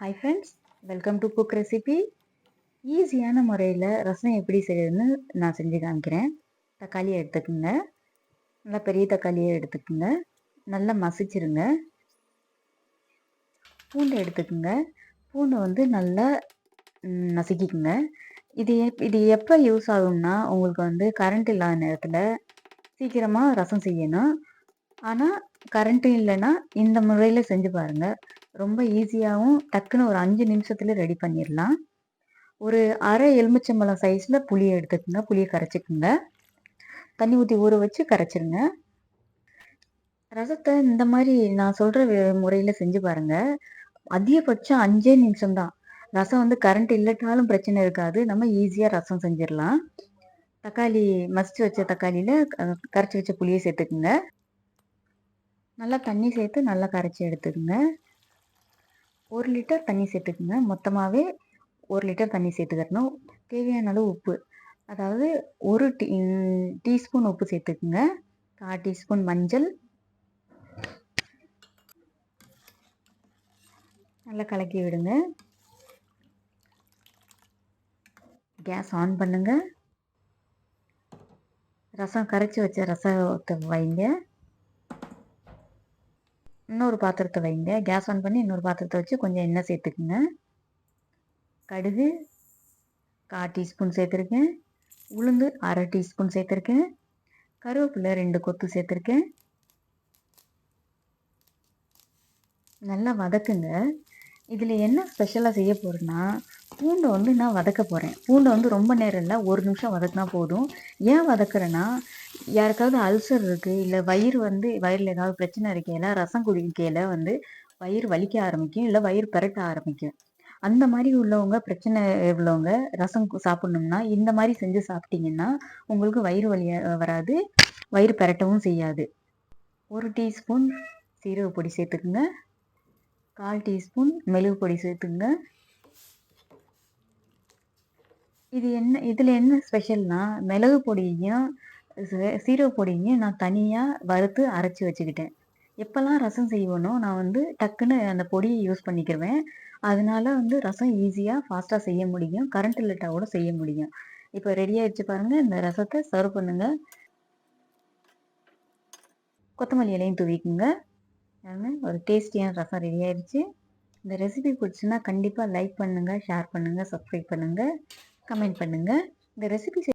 Hi friends, welcome to cook recipe. ஈஸியான முறையில் ரசம் எப்படி செய்யறதுன்னு நான் செஞ்சு காமிக்கிறேன். தக்காளியை எடுத்துக்கோங்க, நல்லா பெரிய தக்காளியை எடுத்துக்கோங்க, நல்லா மசிச்சிருங்க. பூண்டு எடுத்துக்கோங்க, பூண்டு நல்லா நசுக்கிக்குங்க. இது எப்போ யூஸ் ஆகும்னா, உங்களுக்கு கரண்ட் இல்லாத நேரத்தில் சீக்கிரமாக ரசம் செய்யணும். ஆனால் கரண்ட்டு இல்லைன்னா இந்த முறையில் செஞ்சு பாருங்கள். ரொம்ப ஈஸியாகவும் டக்குன்னு ஒரு 5 நிமிஷத்தில் ரெடி பண்ணிடலாம். ஒரு அரை எலுமிச்சம்பழம் சைஸில் புளியை எடுத்துக்கோங்க, புளியை கரைச்சிக்குங்க, தண்ணி ஊற்றி ஊற வச்சு கரைச்சிருங்க. ரசத்தை இந்த மாதிரி நான் சொல்கிற முறையில் செஞ்சு பாருங்கள். அதிகபட்சம் 5 நிமிஷம்தான். ரசம் கரண்ட் இல்லட்டாலும் பிரச்சனை இருக்காது. நம்ம ஈஸியாக ரசம் செஞ்சிடலாம். தக்காளி மசிச்சு வச்ச தக்காளியில் கரைச்சி வச்ச புளியை சேர்த்துக்குங்க. நல்லா தண்ணி சேர்த்து நல்லா கரைச்சி எடுத்துக்கோங்க. 1 லிட்டர் தண்ணி சேர்த்துக்குங்க. மொத்தமாகவே 1 லிட்டர் தண்ணி சேர்த்துக்கிறணும். தேவையான அளவு உப்பு, அதாவது 1 டீஸ்பூன் உப்பு சேர்த்துக்குங்க. 1/4 டீஸ்பூன் மஞ்சள், நல்லா கலக்கி விடுங்க. கேஸ் ஆன் பண்ணுங்க. ரசம் கரைச்சி வச்ச ரசத்தை வைங்க. இன்னொரு பாத்திரத்தை வைங்க. கேஸ் ஆன் பண்ணி இன்னொரு பாத்திரத்தை வச்சு கொஞ்சம் எண்ணெய் சேர்த்துக்குங்க. கடுகு 1/4 டீஸ்பூன் சேர்த்துருக்கேன். உளுந்து 1/2 டீஸ்பூன் சேர்த்துருக்கேன். கருவேப்பிலை 2 கொத்து சேர்த்துருக்கேன். நல்லா வதக்குங்க. இதில் என்ன ஸ்பெஷலாக செய்ய போகிறேன்னா, பூண்டை நான் வதக்க போகிறேன். பூண்டை ரொம்ப நேரம் இல்லை, 1 நிமிஷம் வதக்கினா போதும். ஏன் வதக்குறேன்னா, யாருக்காவது அல்சர் இருக்குது, இல்லை வயிறில் ஏதாவது பிரச்சனை இருக்கையில் ரசம் குடிக்கையில் வயிறு வலிக்க ஆரம்பிக்கும், இல்லை வயிறு பெரட்ட ஆரம்பிக்கும். அந்த மாதிரி உள்ளவங்க, பிரச்சனை உள்ளவங்க ரசம் சாப்பிட்ணும்னா இந்த மாதிரி செஞ்சு சாப்பிட்டீங்கன்னா உங்களுக்கு வயிறு வலி வராது, வயிறு பெரட்டவும் செய்யாது. 1 டீஸ்பூன் சீரக பொடி சேர்த்துக்குங்க. 1/4 டீஸ்பூன் மிளகு பொடி சேர்த்துங்க. இதில் என்ன ஸ்பெஷல்னா, மிளகு பொடியையும் சீரக பொடியையும் நான் தனியாக வறுத்து அரைச்சி வச்சுக்கிட்டேன். எப்போல்லாம் ரசம் செய்வேனோ நான் டக்குன்னு அந்த பொடியை யூஸ் பண்ணிக்கிடுவேன். அதனால ரசம் ஈஸியாக ஃபாஸ்ட்டாக செய்ய முடியும். கரண்ட் இல்லட்டா கூட செய்ய முடியும். இப்போ ரெடி ஆகிடுச்சு பாருங்கள். இந்த ரசத்தை சர்வ் பண்ணுங்க. கொத்தமல்லி இலையும் தூவிக்குங்க. ஒரு டேஸ்டியான ரசம் ரெடி ஆயிடுச்சு. இந்த ரெசிபி பிடிச்சுன்னா கண்டிப்பாக லைக் பண்ணுங்கள், ஷேர் பண்ணுங்கள், சப்ஸ்கிரைப் பண்ணுங்கள், கமெண்ட் பண்ணுங்கள். இந்த ரெசிபி